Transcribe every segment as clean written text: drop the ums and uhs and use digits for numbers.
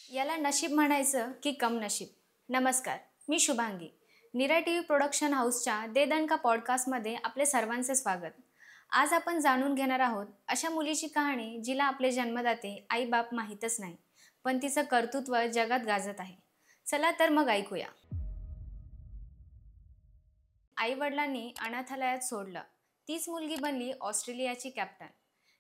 याला नशीब म्हणायचं की कम नशीब. नमस्कार, मी Shubhangi. Neera T V production हाऊसच्या दे दणका पॉडकास्टमध्ये आपले सर्वांचे स्वागत. आज आपण जाणून घेणार आहोत अशा मुलीची कहाणी जिला आपले जन्मदाते आईबाप माहीतच नाही, पण तिचं कर्तृत्व जगात गाजत आहे. चला तर मग ऐकूया. आईवडिलांनी अनाथालयात सोडलं, तीच मुलगी बनली ऑस्ट्रेलियाची कॅप्टन.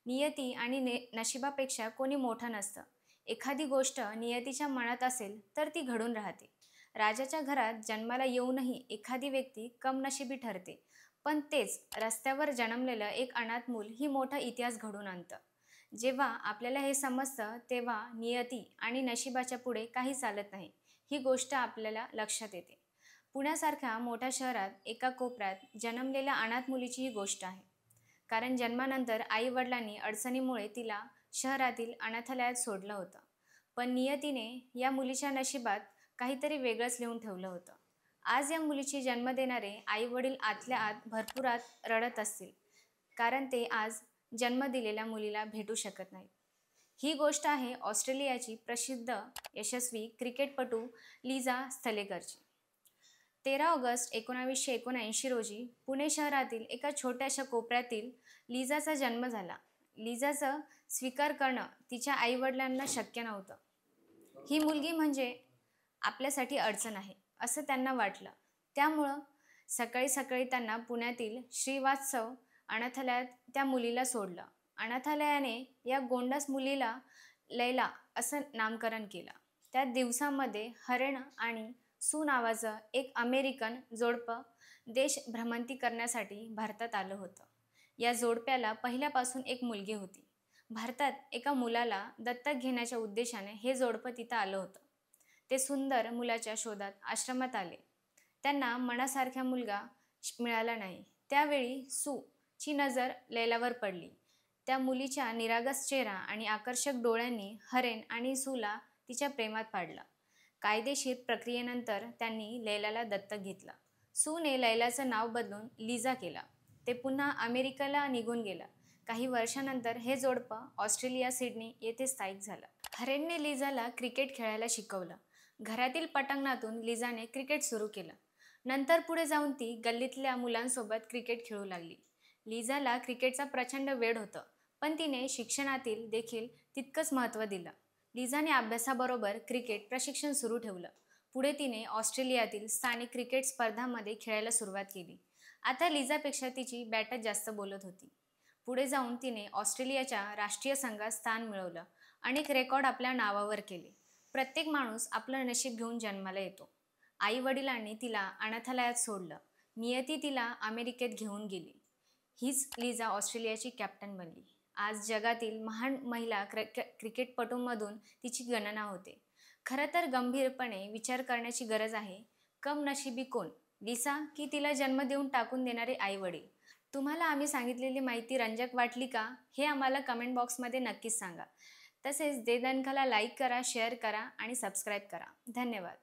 नियती आणि नशिबापेक्षा कोणी मोठं नसतं. एखादी गोष्ट नियतीच्या मनात असेल तर ती घडून राहते. राजाच्या घरात जन्माला येऊनही एखादी व्यक्ती कमनशिबी ठरते, पण तेच रस्त्यावर जन्मलेलं एक अनाथ मूल ही मोठा इतिहास घडून आणतं. जेव्हा आपल्याला हे समजतं तेव्हा नियती आणि नशिबाच्या पुढे काही चालत नाही, ही गोष्ट आपल्याला लक्षात येते. पुण्यासारख्या मोठ्या शहरात एका कोपऱ्यात जन्मलेल्या अनाथ मुलीची ही गोष्ट आहे. कारण जन्मानंतर आई वडिलांनी अडचणीमुळे तिला शहरातील अनाथालयात सोडलं होतं. पण नियतीने या मुलीच्या नशिबात काहीतरी वेगळंच लिहून ठेवलं होतं. आज या मुलीची जन्म देणारे आई वडील आतल्या आत भरपुरात रडत असतील, कारण ते आज जन्म दिलेल्या मुलीला भेटू शकत नाहीत. ही गोष्ट आहे ऑस्ट्रेलियाची प्रसिद्ध यशस्वी क्रिकेटपटू लिझा स्थलेकरची. 13 ऑगस्ट 1979 रोजी पुणे शहरातील एका छोट्याशा कोपऱ्यातील लिझाचा जन्म झाला. लिझाचं स्वीकार करणं तिच्या आईवडिलांना शक्य नव्हतं. ही मुलगी म्हणजे आपल्यासाठी अडचण आहे असं त्यांना वाटलं. त्यामुळं सकाळी सकाळी त्यांना पुण्यातील श्रीवास्तव अनाथालयात त्या मुलीला सोडलं. अनाथालयाने या गोंडस मुलीला लैला असं नामकरण केलं. त्या दिवसामध्ये हरण आणि सू नावाचं एक अमेरिकन जोडपं देश भ्रमंती करण्यासाठी भारतात आलं होतं. या जोडप्याला पहिल्यापासून एक मुलगी होती. भारतात एका मुलाला दत्तक घेण्याच्या उद्देशाने हे जोडपं तिथं आलं होतं. ते सुंदर मुलाच्या शोधात आश्रमात आले. त्यांना मनासारखा मुलगा मिळाला नाही. त्यावेळी सू ची नजर लैलावर पडली. त्या मुलीच्या निरागस चेहरा आणि आकर्षक डोळ्यांनी हरेन आणि सूला तिच्या प्रेमात पाडलं. कायदेशीर प्रक्रियेनंतर त्यांनी लैलाला दत्तक घेतलं. सूने लैलाचं नाव बदलून लिझा केलं. ते पुन्हा अमेरिकेला निघून गेलं. काही वर्षानंतर हे जोडपं ऑस्ट्रेलिया सिडनी येथे स्थायिक झालं. हरेनने लिझाला क्रिकेट खेळायला शिकवलं. घरातील पटांगणातून लिझाने क्रिकेट सुरू केलं. नंतर पुढे जाऊन ती गल्लीतल्या मुलांसोबत क्रिकेट खेळू लागली. लिझाला क्रिकेटचा प्रचंड वेड होतं, पण तिने शिक्षणातील देखील तितकंच महत्त्व दिलं. लिझाने अभ्यासाबरोबर क्रिकेट प्रशिक्षण सुरू ठेवलं. पुढे तिने ऑस्ट्रेलियातील स्थानिक क्रिकेट स्पर्धांमध्ये खेळायला सुरुवात केली. आता लिझापेक्षा तिची बॅटच जास्त बोलत होती. पुढे जाऊन तिने ऑस्ट्रेलियाच्या राष्ट्रीय संघात स्थान मिळवलं. अनेक रेकॉर्ड आपल्या नावावर केले. प्रत्येक माणूस आपलं नशीब घेऊन जन्माला येतो. आई वडिलांनी तिला अनाथालयात सोडलं. नियती तिला अमेरिकेत घेऊन गेली. हीच लिझा ऑस्ट्रेलियाची कॅप्टन बनली. आज जगातील महान महिला क्रिकेटपटूंमधून तिची गणना होते. खरं तर गंभीरपणे विचार करण्याची गरज आहे. कमनशिबी कोण, लिझा की तिला जन्म देऊन टाकून देणारे आई वडील? तुम्हाला आम्ही सांगितलेली माहिती रंजक वाटली का, हे आम्हाला कमेंट बॉक्समध्ये नक्कीच सांगा. तसेच दे दणकाला लाईक करा, शेअर करा आणि सबस्क्राईब करा. धन्यवाद.